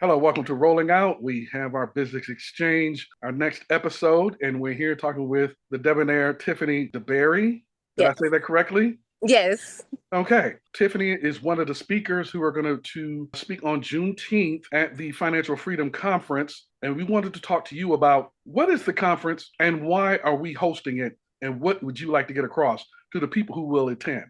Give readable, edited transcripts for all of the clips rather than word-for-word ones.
Hello, welcome to Rolling Out. We have our business exchange, our next episode, and we're here talking with the debonair Tiffany DeBerry. Did I Yes. say that correctly? Yes. Okay. Tiffany is one of the speakers who are going to speak on Juneteenth at the Financial Freedom Conference. And we wanted to talk to you about what is the conference and why are we hosting it? And what would you like to get across to the people who will attend?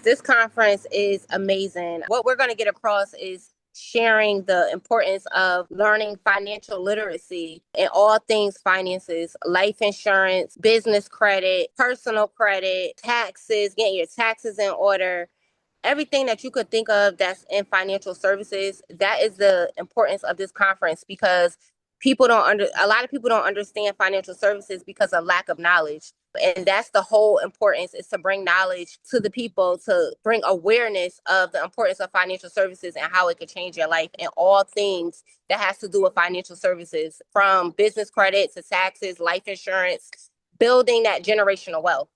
This conference is amazing. What we're going to get across is sharing the importance of learning financial literacy in all things finances, life insurance, business credit, personal credit, taxes, getting your taxes in order. Everything that you could think of that's in financial services, that is the importance of this conference because a lot of people don't understand financial services because of lack of knowledge. And that's the whole importance, is to bring knowledge to the people, to bring awareness of the importance of financial services and how it could change your life in all things that has to do with financial services, from business credit to taxes, life insurance, building that generational wealth.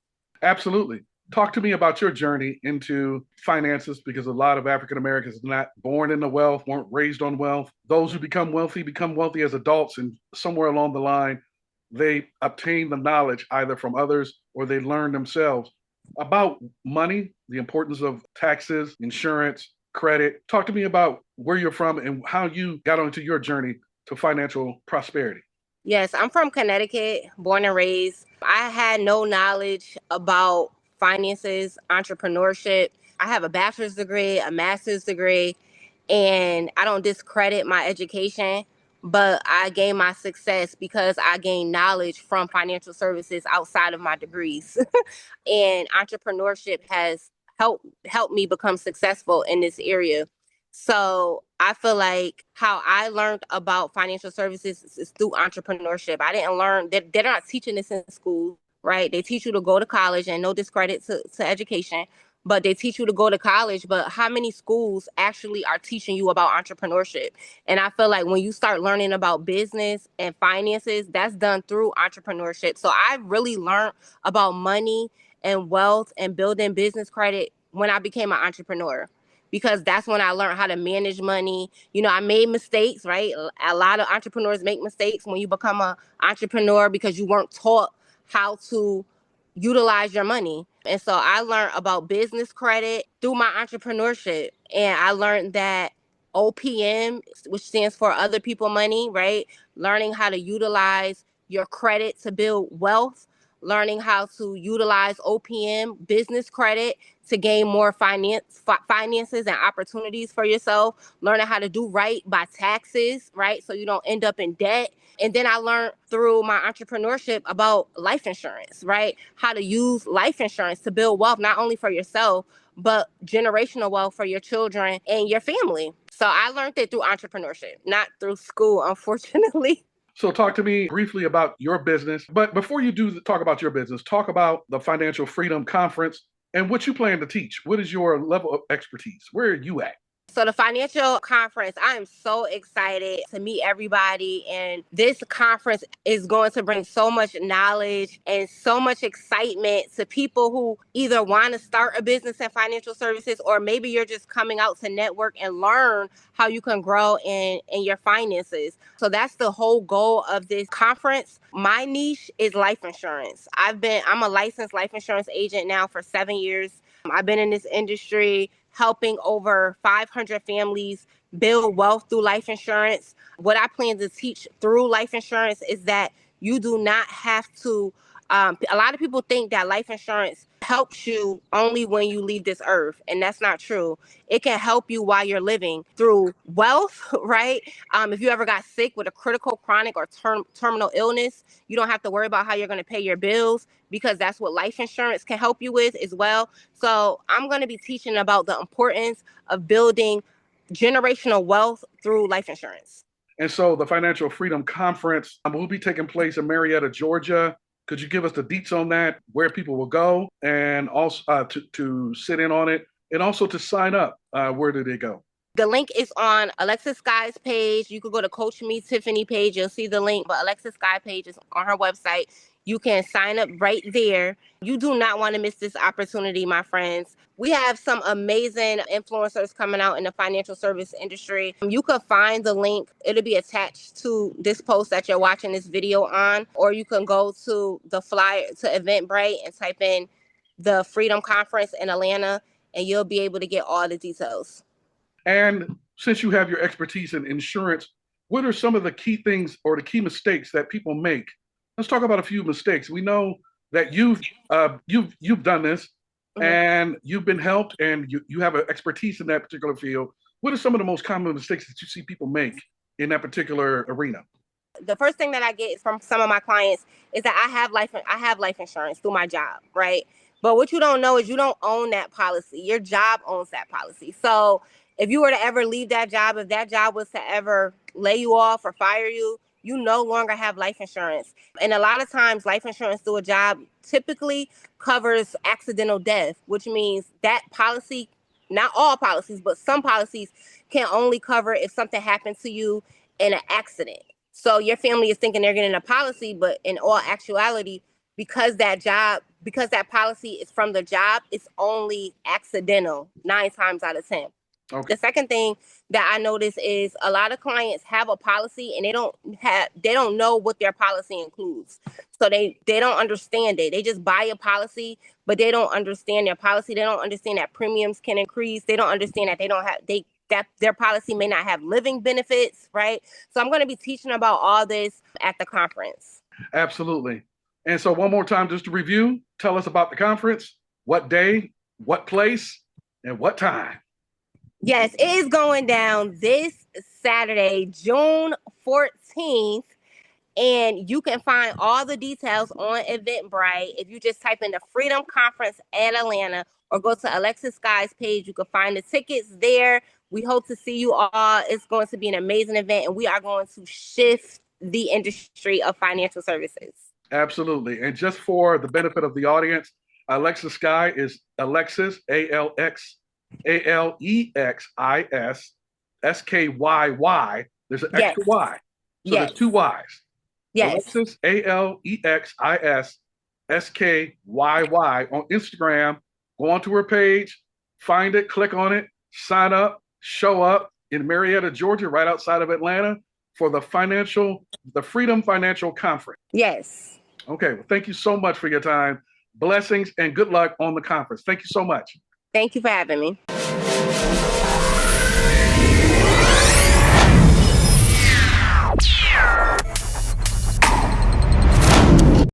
Absolutely. Talk to me about your journey into finances because a lot of African Americans are not born into wealth, weren't raised on wealth. Those who become wealthy as adults, and somewhere along the line, they obtain the knowledge either from others or they learn themselves about money, the importance of taxes, insurance, credit. Talk to me about where you're from and how you got onto your journey to financial prosperity. Yes, I'm from Connecticut, born and raised. I had no knowledge about finances, entrepreneurship. I have a bachelor's degree, a master's degree, and I don't discredit my education, but I gained my success because I gained knowledge from financial services outside of my degrees. And entrepreneurship has helped me become successful in this area. So I feel like how I learned about financial services is through entrepreneurship. I didn't learn that they're not teaching this in school, right? They teach you to go to college, and no discredit to education, but they teach you to go to college. But how many schools actually are teaching you about entrepreneurship? And I feel like when you start learning about business and finances, that's done through entrepreneurship. So I really learned about money and wealth and building business credit when I became an entrepreneur, because that's when I learned how to manage money. I made mistakes, right? A lot of entrepreneurs make mistakes when you become an entrepreneur because you weren't taught how to utilize your money. And so I learned about business credit through my entrepreneurship. And I learned that OPM, which stands for other people money, right? Learning how to utilize your credit to build wealth, learning how to utilize OPM business credit to gain more finances and opportunities for yourself, learning how to do right by taxes, right? So you don't end up in debt. And then I learned through my entrepreneurship about life insurance, right? How to use life insurance to build wealth, not only for yourself, but generational wealth for your children and your family. So I learned it through entrepreneurship, not through school, unfortunately. So, talk to me briefly about your business. But before you do talk about your business, talk about the Financial Freedom Conference and what you plan to teach. What is your level of expertise? Where are you at? So the financial conference, I am so excited to meet everybody. And this conference is going to bring so much knowledge and so much excitement to people who either want to start a business in financial services, or maybe you're just coming out to network and learn how you can grow in your finances. So that's the whole goal of this conference. My niche is life insurance. I'm a licensed life insurance agent now for 7 years. I've been in this industry helping over 500 families build wealth through life insurance. What I plan to teach through life insurance is that you do not have to. A lot of people think that life insurance helps you only when you leave this earth, and that's not true. It can help you while you're living through wealth, right? If you ever got sick with a critical, chronic, or terminal illness, you don't have to worry about how you're going to pay your bills, because that's what life insurance can help you with as well. So I'm going to be teaching about the importance of building generational wealth through life insurance. And so, the Financial Freedom Conference will be taking place in Marietta, Georgia. Could you give us the deets on that, where people will go, and also to sit in on it, and also to sign up? Where do they go? The link is on Alexis Sky's page. You could go to Coach Me Tiffany page. You'll see the link, but Alexis Sky page is on her website. You can sign up right there. You do not want to miss this opportunity, my friends. We have some amazing influencers coming out in the financial service industry. You can find the link. It'll be attached to this post that you're watching this video on, or you can go to the flyer to Eventbrite and type in the Freedom Conference in Atlanta, and you'll be able to get all the details. And since you have your expertise in insurance, what are some of the key things or the key mistakes that people make? Let's talk about a few mistakes. We know that you've done this, and you've been helped, and you have an expertise in that particular field. What are some of the most common mistakes that you see people make in that particular arena? The first thing that I get from some of my clients is that I have life insurance through my job, right? But what you don't know is you don't own that policy. Your job owns that policy. So if you were to ever leave that job, if that job was to ever lay you off or fire you, you no longer have life insurance. And a lot of times life insurance through a job typically covers accidental death, which means that policy, not all policies, but some policies can only cover if something happens to you in an accident. So your family is thinking they're getting a policy, but in all actuality, because that policy is from the job, it's only accidental 9 times out of 10. Okay. The second thing that I notice is a lot of clients have a policy and they don't know what their policy includes. So they don't understand it. They just buy a policy, but they don't understand their policy. They don't understand that premiums can increase. They don't understand that that their policy may not have living benefits, right? So I'm going to be teaching about all this at the conference. Absolutely. And so one more time, just to review, tell us about the conference, what day, what place, and what time. Yes, it is going down this Saturday, June 14th. And you can find all the details on Eventbrite. If you just type in the Freedom Conference at Atlanta or go to Alexis Sky's page, you can find the tickets there. We hope to see you all. It's going to be an amazing event, and we are going to shift the industry of financial services. Absolutely. And just for the benefit of the audience, Alexis Sky is Alexis, ALEXIS, SKYY. There's an extra Y. So there's 2 Y's. Yes. Alexis, ALEXIS, SKYY on Instagram. Go onto her page, find it, click on it, sign up, show up in Marietta, Georgia, right outside of Atlanta for the Freedom Financial Conference. Yes. Okay. Well, thank you so much for your time. Blessings and good luck on the conference. Thank you so much. Thank you for having me.